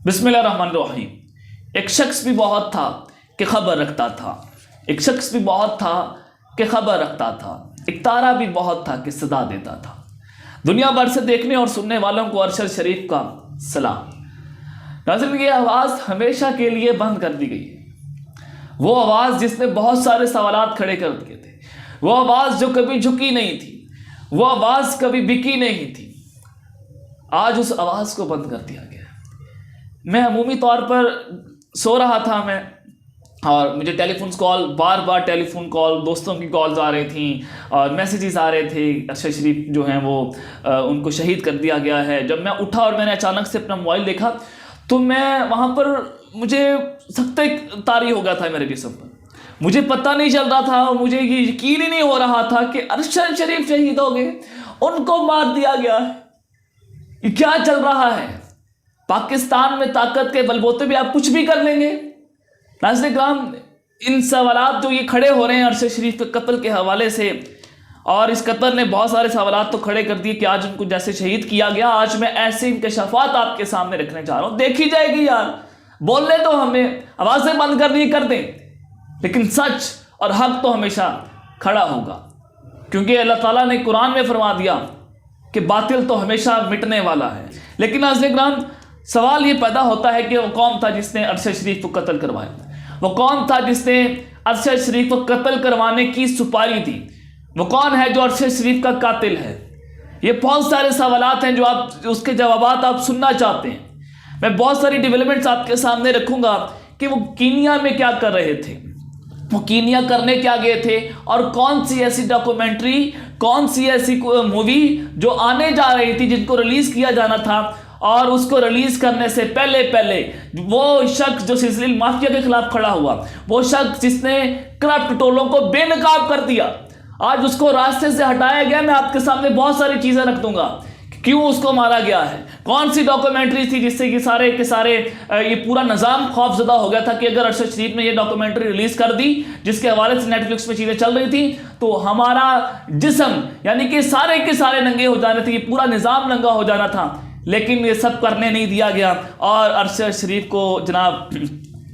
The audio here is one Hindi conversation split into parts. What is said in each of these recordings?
बिस्मिल्लाहिर्रहमानिर्रहीम। एक शख्स भी बहुत था कि खबर रखता था, एक शख्स भी बहुत था कि खबर रखता था, एक तारा भी बहुत था कि सदा देता था। दुनिया भर से देखने और सुनने वालों को अरशद शरीफ का सलाम। नाज़रीन, ये आवाज़ हमेशा के लिए बंद कर दी गई है। वो आवाज़ जिसने बहुत सारे सवालात खड़े कर दिए थे, वो आवाज़ जो कभी झुकी नहीं थी, वो आवाज़ कभी बिकी नहीं थी, आज उस आवाज़ को बंद कर दिया गया। मैं अमूमी तौर पर सो रहा था और मुझे टेलीफोन कॉल, बार बार टेलीफोन कॉल, दोस्तों की कॉल्स आ रही थी और मैसेजेस आ रहे थे। अरशद शरीफ जो हैं वो उनको शहीद कर दिया गया है। जब मैं उठा और मैंने अचानक से अपना मोबाइल देखा तो मैं वहाँ पर मुझे सख्त तारी हो गया था मेरे जिस्म पर। मुझे पता नहीं चल रहा था और मुझे ये यकीन ही नहीं हो रहा था कि अरशद शरीफ शहीद हो गए, उनको मार दिया गया है। ये क्या चल रहा है? पाकिस्तान में ताकत के बलबूते भी आप कुछ भी कर लेंगे। नाज़रीन किराम, इन सवालात जो ये खड़े हो रहे हैं अरशद शरीफ के कत्ल के हवाले से, और इस कत्ल ने बहुत सारे सवालात तो खड़े कर दिए कि आज उनको जैसे शहीद किया गया, आज मैं ऐसे इंकशाफात आपके सामने रखने जा रहा हूँ। देखी जाएगी यार, बोलने तो हमें आवाज़ें बंद कर दें, लेकिन सच और हक तो हमेशा खड़ा होगा, क्योंकि अल्लाह ताला ने कुरान में फरमा दिया कि बातिल तो हमेशा मिटने वाला है। लेकिन नाज़रीन किराम, सवाल ये पैदा होता है कि वो कौन था जिसने अरशद शरीफ को कत्ल करवाया? वो कौन था जिसने अरशद शरीफ को कत्ल करवाने की सुपारी दी? वो कौन है जो अरशद शरीफ का कातिल है? ये बहुत सारे सवालात हैं जो आप उसके जवाबात आप सुनना चाहते हैं। मैं बहुत सारी डेवलपमेंट्स आपके सामने रखूंगा कि वो कीनिया में क्या कर रहे थे, वो कीनिया करने क्या गए थे, और कौन सी ऐसी डॉक्यूमेंट्री, कौन सी ऐसी मूवी जो आने जा रही थी, जिनको रिलीज किया जाना था, और उसको रिलीज करने से पहले वो शख्स जो सिलसिले माफिया के खिलाफ खड़ा हुआ, वो शख्स जिसने करप्ट टोलों को बेनकाब कर दिया, आज उसको रास्ते से हटाया गया। मैं आपके सामने बहुत सारी चीजें रख दूंगा, क्यों उसको मारा गया है, कौन सी डॉक्यूमेंट्री थी जिससे कि सारे के सारे ये पूरा निज़ाम खौफजदा हो गया था कि अगर अरशद शरीफ ने ये डॉक्यूमेंट्री रिलीज कर दी, जिसके हवाले से नेटफ्लिक्स में चीज़ें चल रही थी, तो हमारा जिस्म यानी कि सारे के सारे नंगे हो जाने थे, ये पूरा निज़ाम नंगा हो जाना था। लेकिन ये सब करने नहीं दिया गया और अरशद शरीफ को जनाब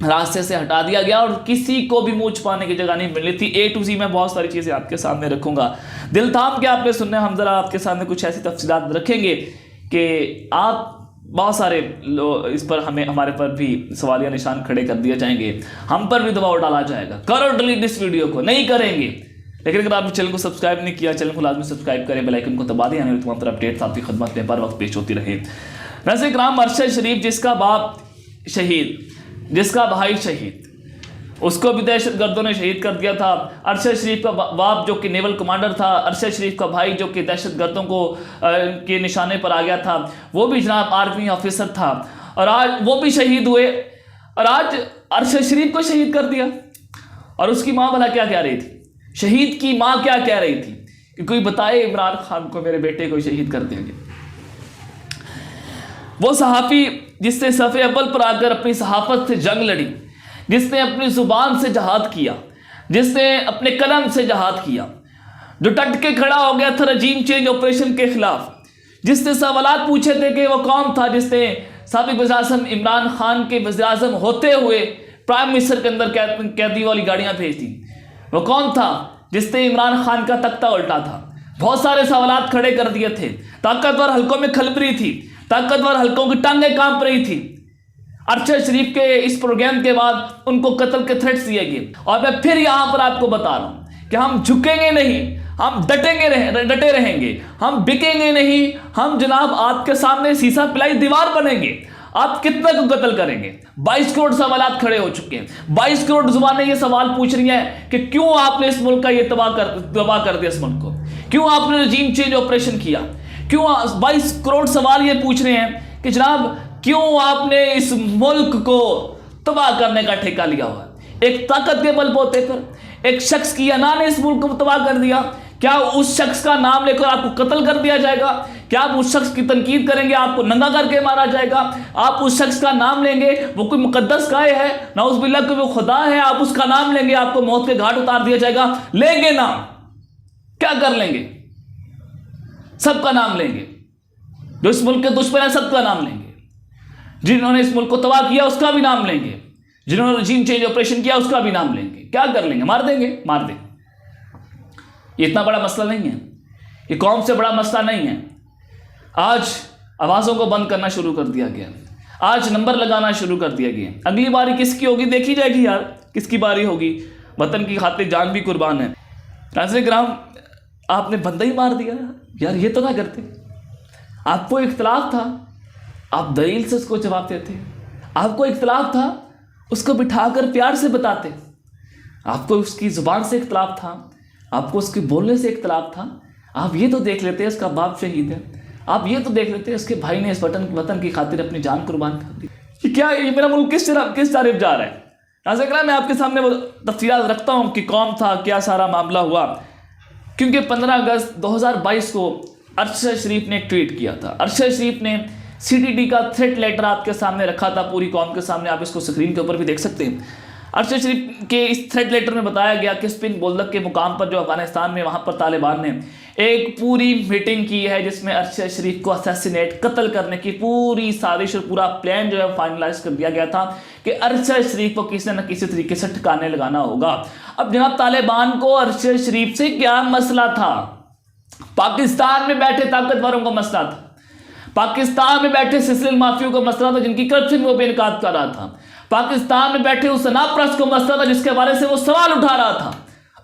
रास्ते से हटा दिया गया और किसी को भी मुंह छुपाने की जगह नहीं मिली थी। A to Z मैं बहुत सारी चीज़ें आपके सामने रखूंगा। दिल थाम के आपने सुनने, हम जरा आपके सामने कुछ ऐसी तफसीलात रखेंगे कि आप बहुत सारे इस पर हमारे पर भी सवालिया निशान खड़े कर दिए जाएंगे, हम पर भी दबाव डाला जाएगा, करो डिलीट इस वीडियो को, नहीं करेंगे। लेकिन अगर आपने चैनल को सब्सक्राइब नहीं किया, चैनल को लाजमी सब्सक्राइब करें, बेल आइकन को दबा दें, आने तमाम तरह अपडेट्स आपकी खिदमत में बर वक्त पेश होती रहे। नाज़रीन किराम, अरशद शरीफ जिसका बाप शहीद, जिसका भाई शहीद, उसको भी दहशतगर्दों ने शहीद कर दिया था। अरशद शरीफ का बाप जो कि नेवल कमांडर था, अरशद शरीफ का भाई जो कि दहशतगर्दों को के निशाने पर आ गया था, वो भी जनाब आर्मी ऑफिसर था और आज वो भी शहीद हुए, और आज अरशद शरीफ को शहीद कर दिया। और उसकी माँ भला क्या कह रही थी? शहीद की माँ क्या कह रही थी कि कोई बताए इमरान खान को मेरे बेटे को शहीद कर देंगे। वो सहाफ़ी जिसने सफ़े अव्वल पर आकर अपनी सहाफ़त से जंग लड़ी, जिसने अपनी ज़ुबान से जहाद किया, जिसने अपने कलम से जहाद किया, जो डट के खड़ा हो गया था रजीम चेंज ऑपरेशन के खिलाफ, जिसने सवालात पूछे थे कि वो कौन था जिसने साबिक़ वज़ीर-ए-आज़म इमरान खान के वज़ीर-ए-आज़म होते हुए प्राइम मिनिस्टर के अंदर कैदी वाली गाड़ियाँ भेज दी, वो कौन था जिसने इमरान खान का तख्ता उल्टा था। बहुत सारे सवालात खड़े कर दिए थे। ताकतवर हल्कों में खलबली थी, ताकतवर हल्कों की टांगें कांप रही थी। अरशद शरीफ के इस प्रोग्राम के बाद उनको कत्ल के थ्रेट्स दिए गए, और मैं फिर यहाँ पर आपको बता रहा हूँ कि हम झुकेंगे नहीं, हम डटे रहेंगे, हम बिकेंगे नहीं, हम जनाब आपके सामने शीशा पिलाई दीवार बनेंगे। आप कितना को कत्ल करेंगे? 22 करोड़ सवालात खड़े हो चुके हैं। 22 करोड़ जुबानें ये सवाल पूछ रही हैं कि क्यों आपने इस मुल्क का ये तबाह कर दिया, इस मुल्क को क्यों आपने रजीम चेंज ऑपरेशन किया, क्यों 22 करोड़ सवाल ये पूछ रहे हैं कि जनाब क्यों आपने इस मुल्क को तबाह करने का ठेका लिया हुआ है। एक ताकत के बलबूते पर एक शख्स की अना ने इस मुल्क को तबाह कर दिया। क्या उस शख्स का नाम लेकर आपको कत्ल कर दिया जाएगा? क्या आप उस शख्स की तनकीद करेंगे, आपको नंगा करके मारा जाएगा? आप उस शख्स का नाम लेंगे, वो कोई मुकद्दस गाय है, नाउज़ुबिल्लाह कि वो खुदा है, आप उसका नाम लेंगे, आपको मौत के घाट उतार दिया जाएगा। लेंगे ना, क्या कर लेंगे? सबका नाम लेंगे, जो इस मुल्क के दुश्मन है सबका नाम लेंगे। जिन्होंने इस मुल्क को तबाह किया उसका भी नाम लेंगे, जिन्होंने रजीम चेंज ऑपरेशन किया उसका भी नाम लेंगे। क्या कर लेंगे? मार देंगे, मार देंगे। ये इतना बड़ा मसला नहीं है, ये कौम से बड़ा मसला नहीं है। आज आवाज़ों को बंद करना शुरू कर दिया गया, आज नंबर लगाना शुरू कर दिया गया। अगली बारी किसकी होगी देखी जाएगी यार, किसकी बारी होगी। वतन की खातिर जान भी कुर्बान है। नाज़रीन किराम, आपने बंदा ही मार दिया यार, ये तो ना करते। आपको इख्तलाफ था, आप दलील से उसको जवाब देते। आपको इख्तलाफ था, उसको बिठाकर प्यार से बताते। आपको उसकी ज़ुबान से इख्तलाफ था, आपको उसके बोलने से इख्तलाफ था। आप ये तो देख लेते उसका बाप शहीद है, आप ये तो देख लेते उसके भाई ने इस वतन की खातिर अपनी जान कुर्बान कर दी। कि क्या ये मेरा मुल्क किस तरफ जा रहा है? नाज़रीन मैं आपके सामने वो तफसीलात रखता हूँ कि कौन था, क्या सारा मामला हुआ। क्योंकि 15 अगस्त 2022 को अरशद शरीफ ने एक ट्वीट किया था। अरशद शरीफ ने CTD का थ्रेट लेटर आपके सामने रखा था, पूरी कौम के सामने। आप इसको स्क्रीन के ऊपर भी देख सकते हैं। अरशद शरीफ के इस थ्रेट लेटर में बताया गया कि स्पिन बोल्दक के मुकाम पर जो अफगानिस्तान में, वहाँ पर तालिबान ने एक पूरी मीटिंग की है जिसमें अरशद शरीफ को असैसिनेट, कत्ल करने की पूरी साजिश और पूरा प्लान जो है फाइनलाइज कर दिया गया था कि अरशद शरीफ को किसी न किसी तरीके से ठिकाने लगाना होगा। अब जनाब तालिबान को अरशद शरीफ से क्या मसला था? पाकिस्तान में बैठे ताकतवरों को मसला था, पाकिस्तान में बैठे सिसिल माफियों को मसला था जिनकी करप्शन वो बेनकाब कर रहा था, पाकिस्तान में बैठे उस सनाप्रस को मसला था जिसके बारे से वो सवाल उठा रहा था।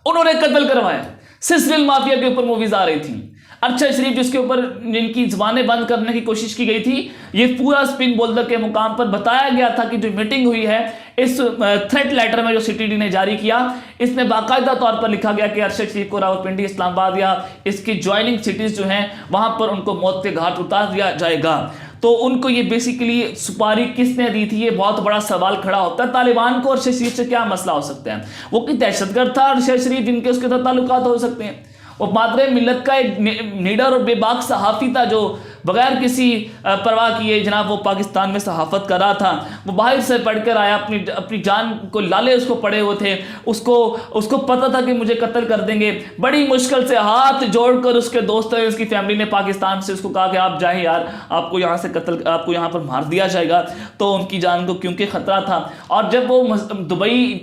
उन्होंने कत्ल करवाया। सिसिल माफिया के ऊपर मूवीज आ रही थी। अरशद शरीफ जिसके ऊपर जिनकी जुबानें बंद करने की कोशिश की गई थी, ये पूरा स्पिन बोल्दक के मुकाम पर बताया गया था कि जो मीटिंग हुई है इस थ्रेट लेटर में जो CTD ने जारी किया, इसमें बाकायदा तौर पर लिखा गया कि अरशद शरीफ को रावलपिंडी, इस्लामाबाद या इसकी ज्वाइनिंग सिटीज़ जो हैं वहाँ पर उनको मौत के घाट उतार दिया जाएगा। तो उनको ये बेसिकली सुपारी किसने दी थी, ये बहुत बड़ा सवाल खड़ा होता है। तालिबान को अरशद शरीफ से क्या मसला हो सकता है? वो कि दहशतगर्द था अरशद शरीफ जिनके उसके साथ ताल्लुकात हो सकते हैं। वो मादरे मिल्लत का एक नीडर और बेबाक सहाफ़ी था जो बगैर किसी परवाह किए जनाब वो पाकिस्तान में सहाफ़त कर रहा था। वो बाहर से पढ़कर आया, अपनी जान को लाले उसको पड़े हुए थे। उसको पता था कि मुझे कत्ल कर देंगे। बड़ी मुश्किल से हाथ जोड़कर उसके दोस्तों ने, उसकी फैमिली ने पाकिस्तान से उसको कहा कि आप जाएं यार, आपको यहाँ से आपको यहाँ पर मार दिया जाएगा। तो उनकी जान को क्योंकि ख़तरा था। और जब वो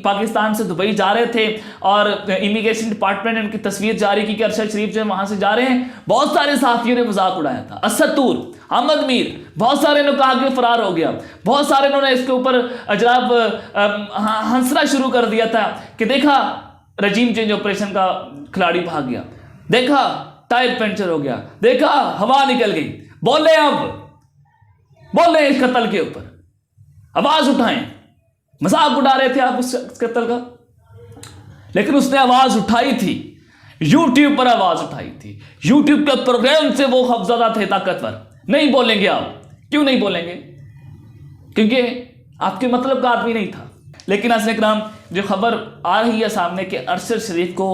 पाकिस्तान से दुबई जा रहे थे और इमिग्रेशन डिपार्टमेंट ने उनकी तस्वीर जारी की कि अरशद शरीफ जो है वहाँ से जा रहे हैं, बहुत सारे सहाफ़ियों ने मजाक उड़ाया था। असदूर, अहमद मीर, बहुत सारे ने कहा कि फरार हो गया। बहुत सारे ने इसके ऊपर जनाब हंसना शुरू कर दिया था कि देखा रजीम चेंज ऑपरेशन का खिलाड़ी भाग गया, देखा टायर पंचर हो गया, देखा हवा निकल गई। बोले इस कत्ल के ऊपर, आवाज उठाएं। मजाक उड़ा रहे थे आप उस कत्ल का, लेकिन उसने आवाज उठाई थी, यूट्यूब पर आवाज उठाई थी। यूट्यूब के प्रोग्राम से वो खौफजदा थे, ताकतवर। नहीं बोलेंगे आप, क्यों नहीं बोलेंगे? क्योंकि आपके मतलब का आदमी नहीं था। लेकिन नाज़रीन इकराम, जो खबर आ रही है सामने कि अरशद शरीफ को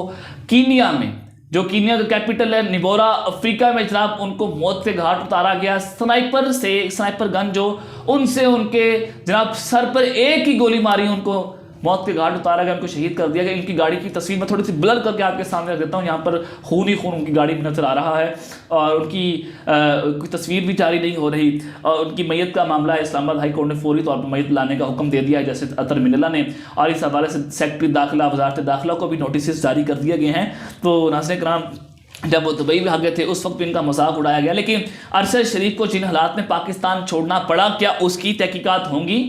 कीनिया में, जो कीनिया का कैपिटल है निबोरा, अफ्रीका में जनाब उनको मौत के घाट उतारा गया। स्नाइपर गन जो उनसे उनके जनाब सर पर एक ही गोली मारी, उनको मौत के घाट उतारा गया, उनको शहीद कर दिया गया। इनकी गाड़ी की तस्वीर मैं थोड़ी सी ब्लर करके आपके सामने रख देता हूँ। यहाँ पर खून ही खून उनकी गाड़ी में नजर आ रहा है और उनकी कोई तस्वीर भी जारी नहीं हो रही। और उनकी मैयत का मामला है, इस्लामाबाद हाई कोर्ट ने फौरी तौर पर मैयत लाने का हुक्म दे दिया है, जैसे अतर मिनला ने। और इस हवाले से सेक्रेटरी दाखिला, वजारत दाखिला को भी नोटिस जारी कर दिए गए हैं। तो नाज़रीन इकराम, जब वो दुबई में भागे थे उस वक्त भी इनका मजाक उड़ाया गया। लेकिन अरशद शरीफ को जिन हालात में पाकिस्तान छोड़ना पड़ा, क्या उसकी तहकीकात होंगी?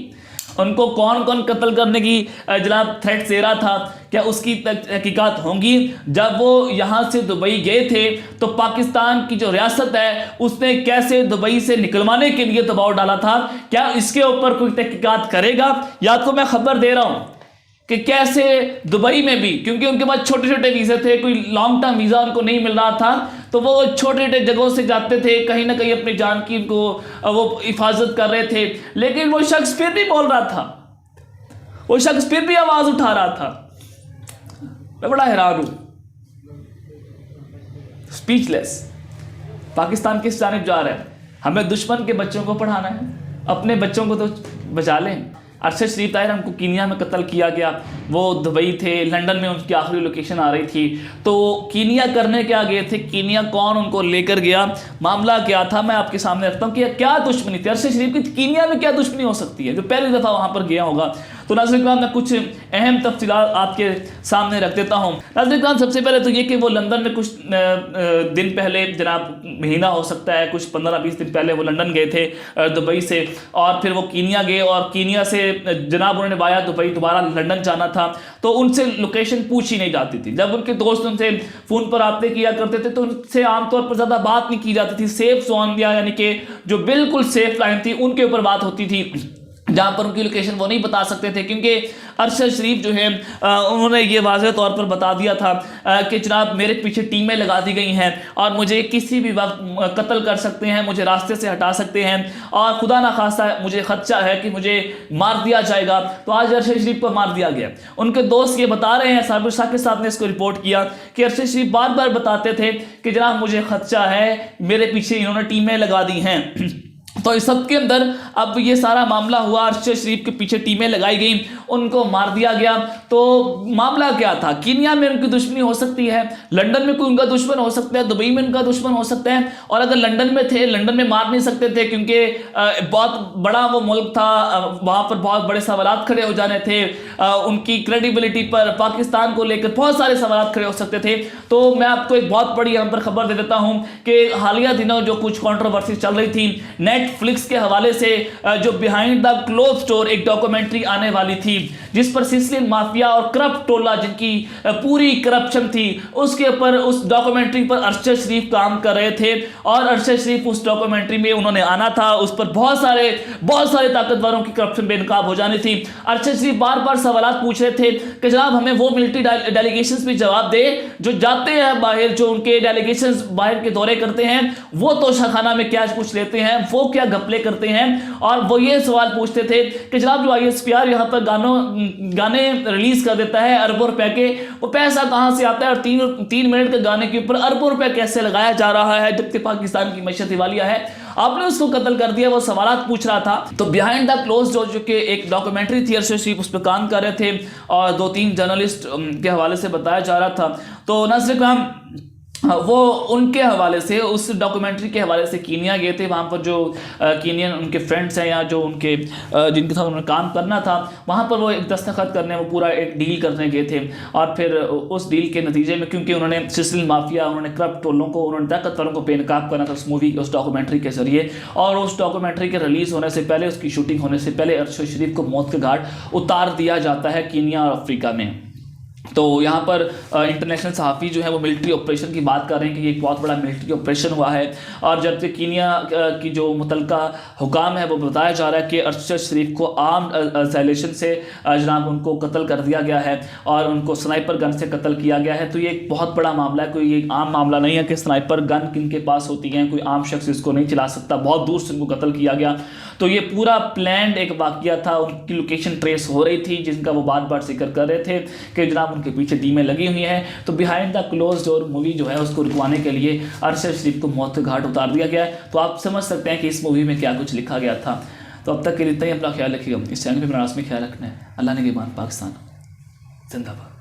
उनको कौन कौन कत्ल करने की जनाब थ्रेट दे रहा था, क्या उसकी तहकीकात होंगी? जब वो यहाँ से दुबई गए थे तो पाकिस्तान की जो रियासत है उसने कैसे दुबई से निकलवाने के लिए दबाव डाला था, क्या इसके ऊपर कोई तहकीकात करेगा? या तो मैं खबर दे रहा हूँ कि कैसे दुबई में भी, क्योंकि उनके पास छोटे छोटे वीज़े थे, कोई लॉन्ग टर्म वीज़ा उनको नहीं मिल रहा था, तो वो छोटे छोटे जगहों से जाते थे, कहीं ना कहीं अपनी जान की उनको वो हिफाजत कर रहे थे। लेकिन वो शख्स फिर भी बोल रहा था, वो शख्स फिर भी आवाज़ उठा रहा था। मैं बड़ा हैरान हूँ, स्पीचलेस। पाकिस्तान किस जानिब जा रहा है? हमें दुश्मन के बच्चों को पढ़ाना है, अपने बच्चों को तो बचा लें। अरशद शरीफ ताहिर उनको कीनिया में कत्ल किया गया, वो दुबई थे, लंदन में उनकी आखिरी लोकेशन आ रही थी। तो कीनिया करने क्या गए थे, कीनिया कौन उनको लेकर गया, मामला क्या था, मैं आपके सामने रखता हूँ कि क्या दुश्मनी थी अरशद शरीफ की, कीनिया में क्या दुश्मनी हो सकती है जो पहली दफ़ा वहाँ पर गया होगा। तो नाज़रीन इकराम मैं कुछ अहम तफसीलात आपके सामने रख देता हूँ। नाज़रीन इकराम सबसे पहले तो ये कि वो लंदन में कुछ दिन पहले, जनाब महीना हो सकता है, कुछ 15-20 दिन पहले वो लंदन गए थे दुबई से, और फिर वो कीनिया गए और कीनिया से जनाब उन्होंने वाया दुबई दोबारा लंदन जाना था। तो उनसे लोकेशन पूछी नहीं जाती थी। जब उनके दोस्त उनसे फ़ोन पर रब्ते किया करते थे तो उनसे आमतौर पर ज़्यादा बात नहीं की जाती थी। सेफ जोन यानी कि जो बिल्कुल सेफ लाइन थी उनके ऊपर बात होती थी, जहाँ पर उनकी लोकेशन वो नहीं बता सकते थे, क्योंकि अरशद शरीफ जो है उन्होंने ये वाज़ेह तौर पर बता दिया था कि जनाब मेरे पीछे टीमें लगा दी गई हैं और मुझे किसी भी वक्त कत्ल कर सकते हैं, मुझे रास्ते से हटा सकते हैं, और खुदा ना खास्ता मुझे खदशा है कि मुझे मार दिया जाएगा। तो आज अरशद शरीफ को मार दिया गया। उनके दोस्त ये बता रहे हैं, साबिर साकिब साहब ने इसको रिपोर्ट किया कि अरशद शरीफ बार बार बताते थे कि जनाब मुझे खदशा है, मेरे पीछे इन्होंने टीमें लगा दी हैं। तो इस सब के अंदर अब ये सारा मामला हुआ, अरशद शरीफ के पीछे टीमें लगाई गई, उनको मार दिया गया। तो मामला क्या था, कीनिया में उनकी दुश्मनी हो सकती है, लंदन में कोई उनका दुश्मन हो सकता है, दुबई में उनका दुश्मन हो सकता है, और अगर लंदन में थे, लंदन में मार नहीं सकते थे क्योंकि बहुत बड़ा वो मुल्क था, वहाँ पर बहुत बड़े सवालात खड़े हो जाने थे, उनकी क्रेडिबिलिटी पर, पाकिस्तान को लेकर बहुत सारे सवालात खड़े हो सकते थे। तो मैं आपको एक बहुत बड़ी यहाँ पर खबर दे देता हूँ कि हालिया दिनों जो कुछ कॉन्ट्रोवर्सी चल रही थी नेटफ्लिक्स के हवाले से, जो बिहाइंड द क्लोज डोर एक डॉक्यूमेंट्री आने वाली थी जिस पर सिसिलियन माफिया और करप्ट टोला जिनकी पूरी करप्शन थी उसके ऊपर, उस डॉक्यूमेंट्री पर अरशद शरीफ काम कर रहे थे, और अरशद शरीफ उस डॉक्यूमेंट्री में उन्होंने आना था, उस पर बहुत सारे ताकतवरों की करप्शन बेनकाब हो जानी थी। अरशद शरीफ बार बार सवालात पूछ रहे थे कि जनाब हमें वो मिलिट्री डेलीगेशंस भी जवाब दे जो जाते हैं बाहर, जो उनके डेलीगेशंस बाहर के दौरे करते हैं, वो तोशाखाना में क्या कुछ लेते हैं, वो क्या घपले करते हैं। और वो ये सवाल पूछते थे कि जनाब जो ISPR यहाँ पर गाने रिलीज कर देता है अरबों रुपए के, वो पैसा कहाँ से आता है, और 3 मिनट के गाने के ऊपर अरबों रुपए कैसे लगाया जा रहा है, जबकि पाकिस्तान की मैशत दिवालिया है, आपने उसको कत्ल कर दिया। वो सवालात पूछ रहा था। तो बिहाइंड द क्लोज डोर जो कि एक डॉक्यूमेंट्री थी, अरशद शरीफ उस पर काम कर रहे थे और 2-3 जर्नलिस्ट के हवाले से बताया जा रहा था। तो नाज़रीन इकराम वो उनके हवाले से, उस डॉक्यूमेंट्री के हवाले से कीनिया गए थे। वहाँ पर जो कीनियन उनके फ्रेंड्स हैं या जो उनके जिनके साथ उन्होंने काम करना था, वहाँ पर वो एक दस्तखत करने, वो पूरा एक डील करने गए थे। और फिर उस डील के नतीजे में, क्योंकि उन्होंने सिसिलियन माफिया, उन्होंने करप्ट टोलों को, उन्होंने ताकतवरों को बेनकाब करना था उस मूवी, उस डॉक्यूमेंट्री के जरिए, और उस डॉक्यूमेंट्री के रिलीज़ होने से पहले, उसकी शूटिंग होने से पहले अरशद शरीफ को मौत के घाट उतार दिया जाता है कीनिया और अफ्रीका में। तो यहाँ पर इंटरनेशनल सहाफ़ी जो है वो मिलिट्री ऑपरेशन की बात कर रहे हैं कि ये एक बहुत बड़ा मिलिट्री ऑपरेशन हुआ है, और जबकि कीनिया की जो मुतलका हुकाम है वो बताया जा रहा है कि अरशद शरीफ को आर्म सैलेशन से जनाब उनको कत्ल कर दिया गया है और उनको स्नाइपर गन से कत्ल किया गया है। तो ये एक बहुत बड़ा मामला है, कोई ये आम मामला नहीं है कि स्नाइपर गन किन के पास होती है, कोई आम शख्स इसको नहीं चला सकता, बहुत दूर से उनको कत्ल किया गया। तो ये पूरा प्लान्ड एक वाक़या था, उनकी लोकेशन ट्रेस हो रही थी, जिनका वो बार बार जिक्र कर रहे थे कि जनाब उनके पीछे टीमें लगी हुई हैं। तो behind the close door movie जो है उसको रुकवाने के लिए अरशद शरीफ को मौत के घाट उतार दिया गया है। तो आप समझ सकते हैं कि इस मूवी में क्या कुछ लिखा गया था। तो अब तक के लिए इतना ही, अपना ख्याल रखिएगा। इस चैनल पर मेरा ख्याल रखना है। अल्लाह ने के बाद पाकिस्तान जिंदाबाद।